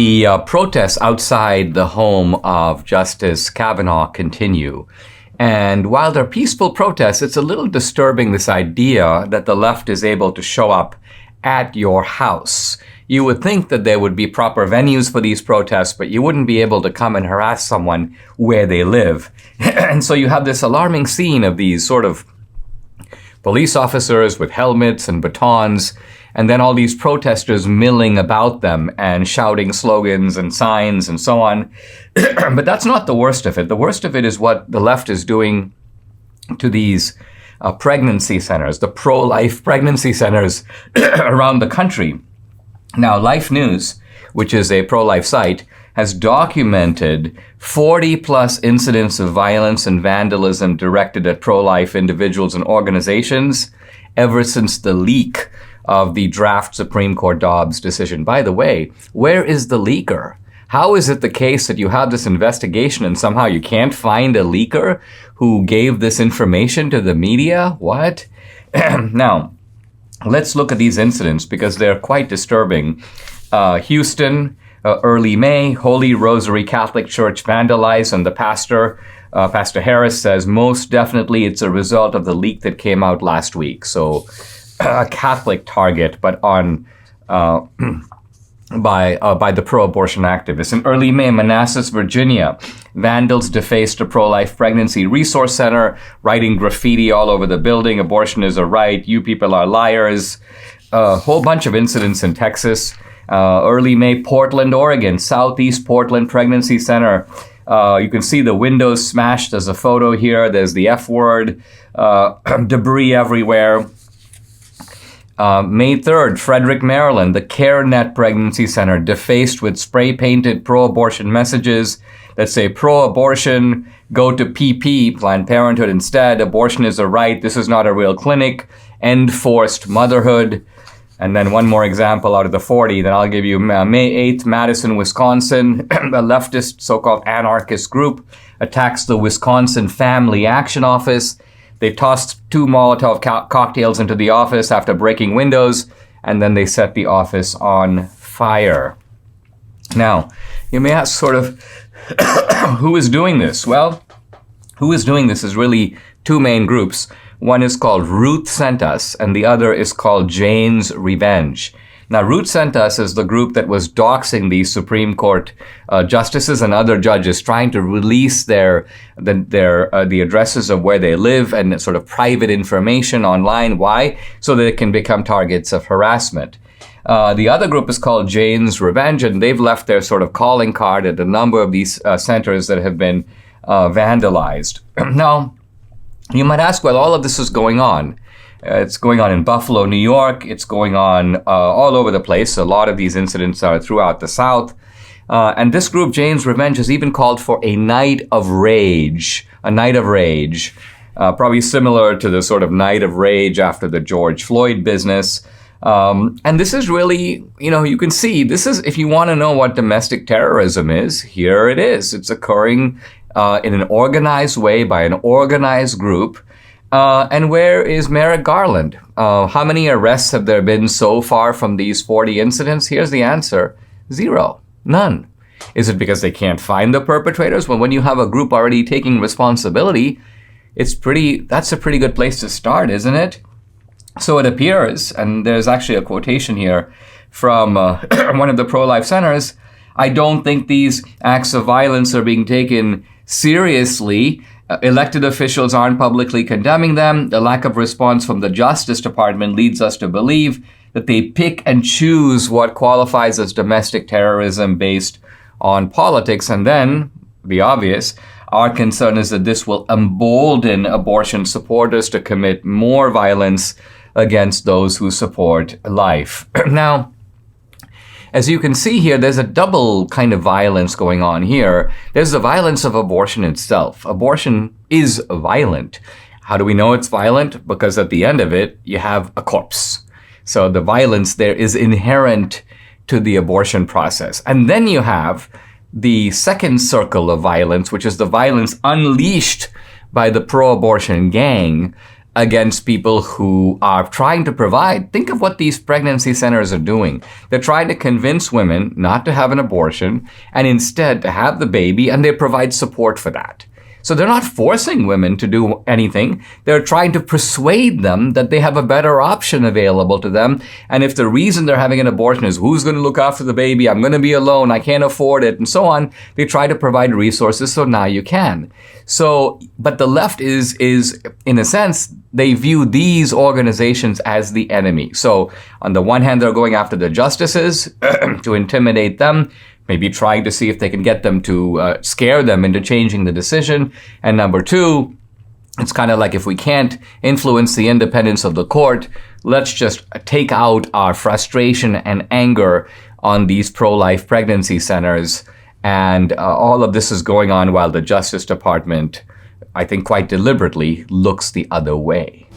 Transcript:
The protests outside the home of Justice Kavanaugh continue. And while they're peaceful protests, it's a little disturbing, this idea that the left is able to show up at your house. You would think that there would be proper venues for these protests, but you wouldn't be able to come and harass someone where they live. And so you have this alarming scene of these sort of police officers with helmets and batons, and then all these protesters milling about them and shouting slogans and signs and so on. But that's not the worst of it. The worst of it is what the left is doing to these pregnancy centers, the pro-life pregnancy centers around the country. Now, Life News, which is a pro-life site, has documented 40 plus incidents of violence and vandalism directed at pro-life individuals and organizations ever since the leak of the draft Supreme Court Dobbs decision. By the way, where is the leaker? How is it the case that you have this investigation and somehow you can't find a leaker who gave this information to the media? What? Now, let's look at these incidents because they're quite disturbing. Houston, early May, Holy Rosary Catholic Church vandalized, and the pastor, Pastor Harris, says most definitely it's a result of the leak that came out last week. So a Catholic target, but on by the pro-abortion activists. In early May, Manassas, Virginia, vandals defaced a pro-life pregnancy resource center, writing graffiti all over the building. Abortion is a right. You people are liars. A whole bunch of incidents in Texas. Early May, Portland, Oregon, Southeast Portland Pregnancy Center. You can see the windows smashed. There's a photo here. There's the F word. Debris everywhere. May 3rd, Frederick, Maryland, the CareNet Pregnancy Center defaced with spray-painted pro-abortion messages that say pro-abortion, go to PP, Planned Parenthood instead, abortion is a right, this is not a real clinic, end forced motherhood. And then one more example out of the 40, then I'll give you May 8th, Madison, Wisconsin, a leftist so-called anarchist group attacks the Wisconsin Family Action Office. They tossed 2 Molotov cocktails into the office after breaking windows, and then they set the office on fire. Now, you may ask sort of, who is doing this? Well, who is doing this is really 2 main groups. One is called Ruth Sent Us, and the other is called Jane's Revenge. Now, Ruth Sent Us is the group that was doxing these Supreme Court justices and other judges, trying to release the addresses of where they live and sort of private information online. Why? So that it can become targets of harassment. The other group is called Jane's Revenge, and they've left their sort of calling card at a number of these centers that have been vandalized. Now, you might ask, well, all of this is going on. It's going on in Buffalo, New York. It's going on all over the place. A lot of these incidents are throughout the South. And this group, Jane's Revenge, has even called for a night of rage. A night of rage. Probably similar to the sort of night of rage after the George Floyd business. And this is really, you can see, this is, if you want to know what domestic terrorism is, here it is. It's occurring in an organized way by an organized group. And where is Merrick Garland? How many arrests have there been so far from these 40 incidents? Here's the answer. 0. None. Is it because they can't find the perpetrators? Well, when you have a group already taking responsibility, that's a pretty good place to start, isn't it? So it appears, and there's actually a quotation here from one of the pro-life centers, I don't think these acts of violence are being taken seriously. Elected officials aren't publicly condemning them. The lack of response from the Justice Department leads us to believe that they pick and choose what qualifies as domestic terrorism based on politics. And then, the obvious, our concern is that this will embolden abortion supporters to commit more violence against those who support life. Now, as you can see here, there's a double kind of violence going on here. There's the violence of abortion itself. Abortion is violent. How do we know it's violent? Because at the end of it, you have a corpse. So the violence there is inherent to the abortion process. And then you have the second circle of violence, which is the violence unleashed by the pro-abortion gang against people who are trying to provide. Think of what these pregnancy centers are doing. They're trying to convince women not to have an abortion and instead to have the baby, and they provide support for that. So they're not forcing women to do anything. They're trying to persuade them that they have a better option available to them. And if the reason they're having an abortion is who's going to look after the baby, I'm going to be alone, I can't afford it, and so on, they try to provide resources so now you can. So, but the left is in a sense, they view these organizations as the enemy. So on the one hand, they're going after the justices to intimidate them, maybe trying to see if they can get them to scare them into changing the decision. And number two, it's kind of like if we can't influence the independence of the court, let's just take out our frustration and anger on these pro-life pregnancy centers. And all of this is going on while the Justice Department, I think quite deliberately, looks the other way.